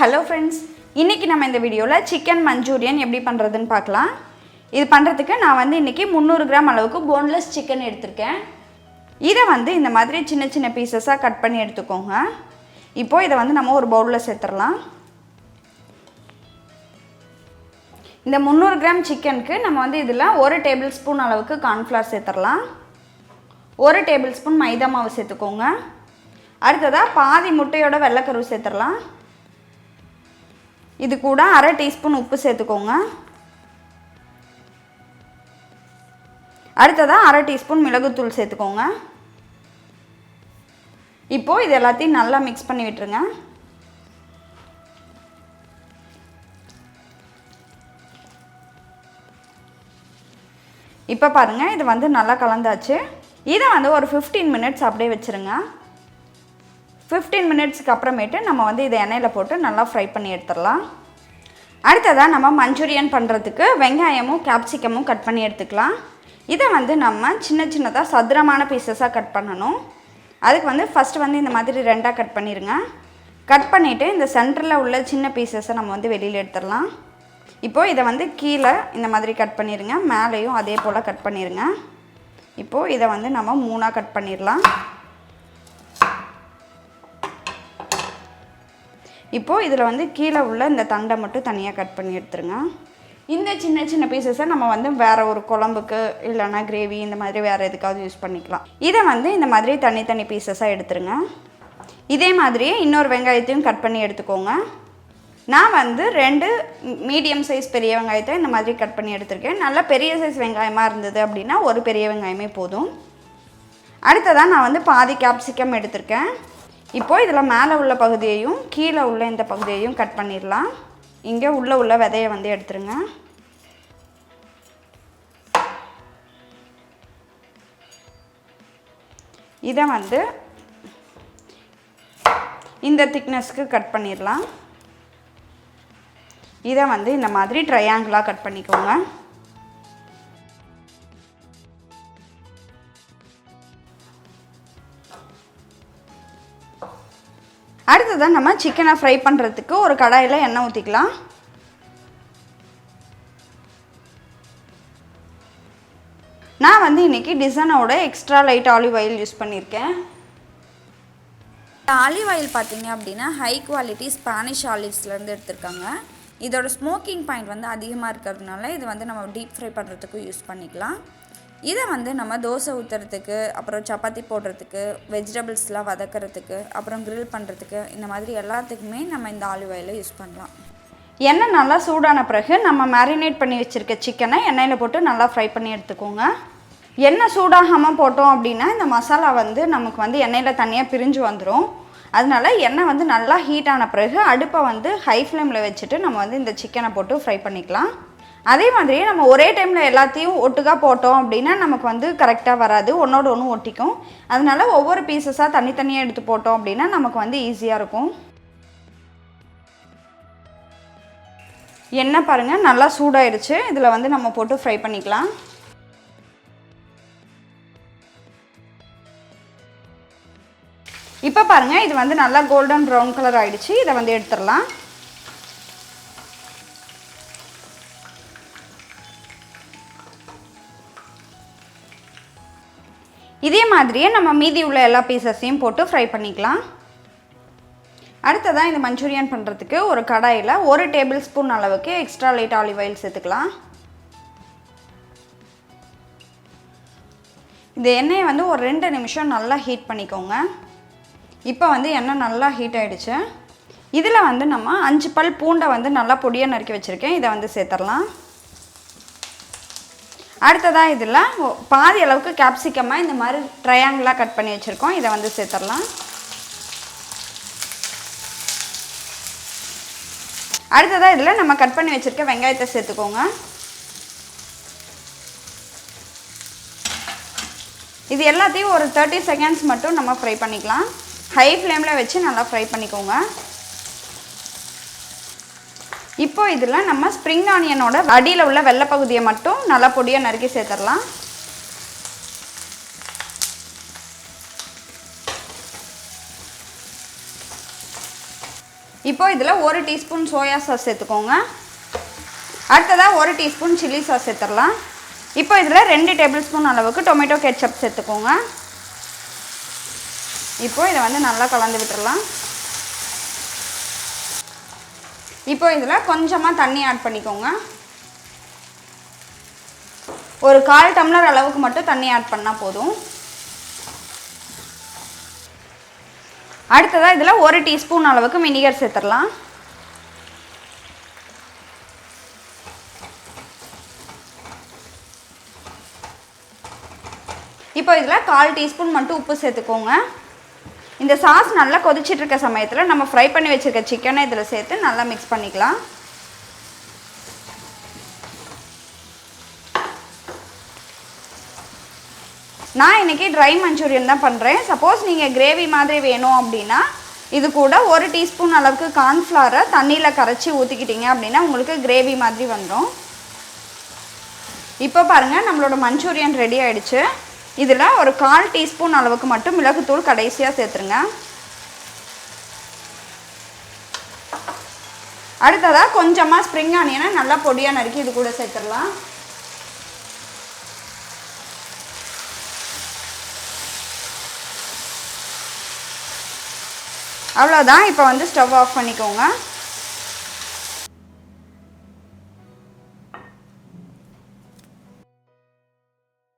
Hello friends, இன்றைக்கி நம்ம இந்த வீடியோவில் சிக்கன் மஞ்சூரியன் எப்படி பண்ணுறதுன்னு பார்க்கலாம். இது பண்ணுறதுக்கு நான் வந்து இன்றைக்கி 300 கிராம் அளவுக்கு போன்லெஸ் சிக்கன் எடுத்திருக்கேன். இதை வந்து இந்த மாதிரி சின்ன சின்ன பீசஸாக கட் பண்ணி எடுத்துக்கோங்க. இப்போது இதை வந்து நம்ம ஒரு பவுலில் சேர்த்துடலாம். இந்த 300 கிராம் சிக்கனுக்கு நம்ம வந்து இதில் 1 டேபிள் ஸ்பூன் அளவுக்கு கார்ன்ஃப்ளவர் சேர்த்துடலாம். 1 டேபிள் ஸ்பூன் மைதா மாவு சேர்த்துக்கோங்க. அடுத்ததாக பாதி முட்டையோட வெள்ளைக்கருவு சேர்த்துடலாம். இது கூட அரை டீஸ்பூன் உப்பு சேர்த்துக்கோங்க. அடுத்ததாக அரை டீஸ்பூன் மிளகுத்தூள் சேர்த்துக்கோங்க. இப்போது இது எல்லாத்தையும் நல்லா மிக்ஸ் பண்ணி விட்டுருங்க. இப்போ பாருங்கள், இது வந்து நல்லா கலந்தாச்சு. இதை வந்து ஒரு 15 மினிட்ஸ் அப்படியே வச்சுருங்க. 15 மினிட்ஸ்க்கு அப்புறமேட்டு நம்ம வந்து இதை எண்ணெயில் போட்டு நல்லா ஃப்ரை பண்ணி எடுத்துடலாம். அடுத்ததாக நம்ம மஞ்சூரியன் பண்ணுறதுக்கு வெங்காயமும் கேப்சிகமும் கட் பண்ணி எடுத்துக்கலாம். இதை வந்து நம்ம சின்ன சின்னதாக சதுரமான பீசஸாக கட் பண்ணணும். அதுக்கு வந்து ஃபஸ்ட்டு வந்து இந்த மாதிரி 2ஆக கட் பண்ணிடுங்க. கட் பண்ணிவிட்டு இந்த சென்டரில் உள்ள சின்ன பீசஸை நம்ம வந்து வெளியில் எடுத்துடலாம். இப்போது இதை வந்து கீழே இந்த மாதிரி கட் பண்ணிடுங்க. மேலேயும் அதே போல் கட் பண்ணிடுங்க. இப்போது இதை வந்து நம்ம 3ஆக கட் பண்ணிடலாம். இப்போது இதில் வந்து கீழே உள்ள இந்த தண்டை மட்டும் தனியாக கட் பண்ணி எடுத்துருங்க. இந்த சின்ன சின்ன பீசஸை நம்ம வந்து வேறு ஒரு குழம்புக்கு இல்லைனா கிரேவி இந்த மாதிரி வேறு எதுக்காவது யூஸ் பண்ணிக்கலாம். இதை வந்து இந்த மாதிரி தனித்தனி பீசஸாக எடுத்துருங்க. இதே மாதிரியே இன்னொரு வெங்காயத்தையும் கட் பண்ணி எடுத்துக்கோங்க. நான் வந்து 2 மீடியம் சைஸ் பெரிய வெங்காயத்தை இந்த மாதிரி கட் பண்ணி எடுத்துருக்கேன். நல்லா பெரிய சைஸ் வெங்காயமாக இருந்தது அப்படின்னா ஒரு பெரிய வெங்காயமே போதும். அடுத்ததாக நான் வந்து பாதி கேப்சிகம் எடுத்திருக்கேன். இப்போது இதில் மேலே உள்ள பகுதியையும் கீழே உள்ள இந்த பகுதியையும் கட் பண்ணிடலாம். இங்கே உள்ள விதையை வந்து எடுத்துருங்க. இதை வந்து இந்த திக்னஸ்க்கு கட் பண்ணிடலாம். இதை வந்து இந்த மாதிரி ட்ரையாங்கிளாக கட் பண்ணிக்கோங்க. அடுத்ததான் நம்ம சிக்கனை ஃப்ரை பண்ணுறதுக்கு ஒரு கடாயில் எண்ணெய் ஊற்றிக்கலாம். நான் வந்து இன்றைக்கி டிசனோட extra light olive oil use பண்ணியிருக்கேன். ஆலிவ் ஆயில் பார்த்தீங்க அப்படின்னா ஹை குவாலிட்டி ஸ்பானிஷ் ஆலிவ்ஸ்லேருந்து எடுத்திருக்காங்க. இதோட ஸ்மோக்கிங் பாயிண்ட் வந்து அதிகமாக இருக்கிறதுனால இது வந்து நம்ம டீப் ஃப்ரை பண்ணுறதுக்கு யூஸ் பண்ணிக்கலாம். இதை வந்து நம்ம தோசை ஊற்றுறதுக்கு, அப்புறம் சப்பாத்தி போடுறதுக்கு, வெஜிடபிள்ஸ்லாம் வதக்கிறதுக்கு, அப்புறம் கிரில் பண்ணுறதுக்கு, இந்த மாதிரி எல்லாத்துக்குமே நம்ம இந்த ஆலிவ் ஆயிலை யூஸ் பண்ணலாம். எண்ணெய் நல்லா சூடான பிறகு நம்ம மேரினேட் பண்ணி வச்சுருக்க சிக்கனை எண்ணெயில் போட்டு நல்லா ஃப்ரை பண்ணி எடுத்துக்கோங்க. எண்ணெய் சூடாகாமல் போட்டோம் அப்படின்னா இந்த மசாலா வந்து நமக்கு வந்து எண்ணெயில் தனியாக பிரிஞ்சு வந்துடும். அதனால எண்ணெய் வந்து நல்லா ஹீட் ஆன பிறகு அடுப்பை வந்து ஹை ஃப்ளேமில் வச்சுட்டு நம்ம வந்து இந்த சிக்கனை போட்டு ஃப்ரை பண்ணிக்கலாம். அதே மாதிரியே நம்ம ஒரே டைமில் எல்லாத்தையும் ஒட்டுக்காக போட்டோம் அப்படின்னா நமக்கு வந்து கரெக்டாக வராது, ஒன்றோடு ஒன்று ஒட்டிக்கும். அதனால் ஒவ்வொரு பீசஸாக தனித்தனியாக எடுத்து போட்டோம் அப்படின்னா நமக்கு வந்து ஈஸியாக இருக்கும். எண்ணெய் பாருங்கள் நல்லா சூடாயிடுச்சு. இதில் வந்து நம்ம போட்டு ஃப்ரை பண்ணிக்கலாம். இப்போ பாருங்கள், இது வந்து நல்லா கோல்டன் ப்ரௌன் கலர் ஆகிடுச்சு. இதை வந்து எடுத்துடலாம். இதே மாதிரியே நம்ம மீதி உள்ள எல்லா பீசஸையும் போட்டு ஃப்ரை பண்ணிக்கலாம். அடுத்ததாக இந்த மஞ்சூரியன் பண்ணுறதுக்கு ஒரு கடாயில் 1 டேபிள் ஸ்பூன் அளவுக்கு எக்ஸ்ட்ரா லைட் ஆலிவ் ஆயில் சேர்த்துக்கலாம். இந்த எண்ணெயை வந்து ஒரு 2 நிமிஷம் நல்லா ஹீட் பண்ணிக்கோங்க. இப்போ வந்து எண்ணெய் நல்லா ஹீட் ஆகிடுச்சு. இதில் வந்து நம்ம 5 பல் பூண்டை வந்து நல்லா பொடியாக நறுக்கி வச்சுருக்கேன். இதை வந்து சேர்த்துடலாம். அடுத்ததாக இதில் பாதி அளவுக்கு கேப்சிகமாக இந்த மாதிரி ட்ரையாங்கிளாக கட் பண்ணி வச்சுருக்கோம். இதை வந்து சேர்த்துடலாம். அடுத்ததாக இதில் நம்ம கட் பண்ணி வச்சுருக்க வெங்காயத்தை சேர்த்துக்கோங்க. இது எல்லாத்தையும் ஒரு 30 செகண்ட்ஸ் மட்டும் நம்ம ஃப்ரை பண்ணிக்கலாம். ஹை ஃப்ளேமில் வச்சு நல்லா ஃப்ரை பண்ணிக்கோங்க. இப்போ இதில் நம்ம ஸ்ப்ரிங் ஆனியனோட அடியில் உள்ள வெள்ளை பகுதியை மட்டும் நல்லா பொடியாக நறுக்கி சேர்த்துடலாம். இப்போ இதில் 1 டீஸ்பூன் சோயா சாஸ் சேர்த்துக்கோங்க. அடுத்ததாக 1 டீஸ்பூன் சில்லி சாஸ் சேர்த்துடலாம். இப்போ இதில் 2 டேபிள் ஸ்பூன் அளவுக்கு டொமேட்டோ கெட்சப் சேர்த்துக்கோங்க. இப்போ இதை வந்து நல்லா கலந்து விட்டுடலாம். இப்போ இதில் கொஞ்சமாக தண்ணி ஆட் பண்ணிக்கோங்க. ஒரு 1/4 டம்ளர் அளவுக்கு மட்டும் தண்ணி ஆட் பண்ணால் போதும். அடுத்ததாக இதில் 1 டீஸ்பூன் அளவுக்கு வினிகர் சேர்த்துடலாம். இப்போ இதில் 1/4 டீஸ்பூன் மட்டும் உப்பு சேர்த்துக்கோங்க. இந்த சாஸ் நல்லா கொதிச்சிட்டு இருக்க சமயத்தில் நம்ம ஃப்ரை பண்ணி வச்சுருக்க சிக்கனை இதில் சேர்த்து நல்லா மிக்ஸ் பண்ணிக்கலாம். நான் இன்றைக்கி ட்ரை மஞ்சூரியன் தான் பண்ணுறேன். சப்போஸ் நீங்கள் கிரேவி மாதிரி வேணும் அப்படின்னா இது கூட 1 டீஸ்பூன் அளவுக்கு கார்ன்ஃப்ளவரை தண்ணியில் கரைச்சி ஊற்றிக்கிட்டிங்க அப்படின்னா உங்களுக்கு கிரேவி மாதிரி வந்துடும். இப்போ பாருங்கள், நம்மளோட மஞ்சூரியன் ரெடி ஆகிடுச்சு. இதில் ஒரு 1/4 டீஸ்பூன் அளவுக்கு மட்டும் மிளகுத்தூள் கடைசியாக சேர்த்துருங்க. அடுத்ததாக கொஞ்சமாக ஸ்ப்ரிங் ஆனியனை நல்லா பொடியாக நறுக்கி இது கூட சேர்த்துடலாம். அவ்வளோதான். இப்போ வந்து ஸ்டவ் ஆஃப் பண்ணிக்கோங்க.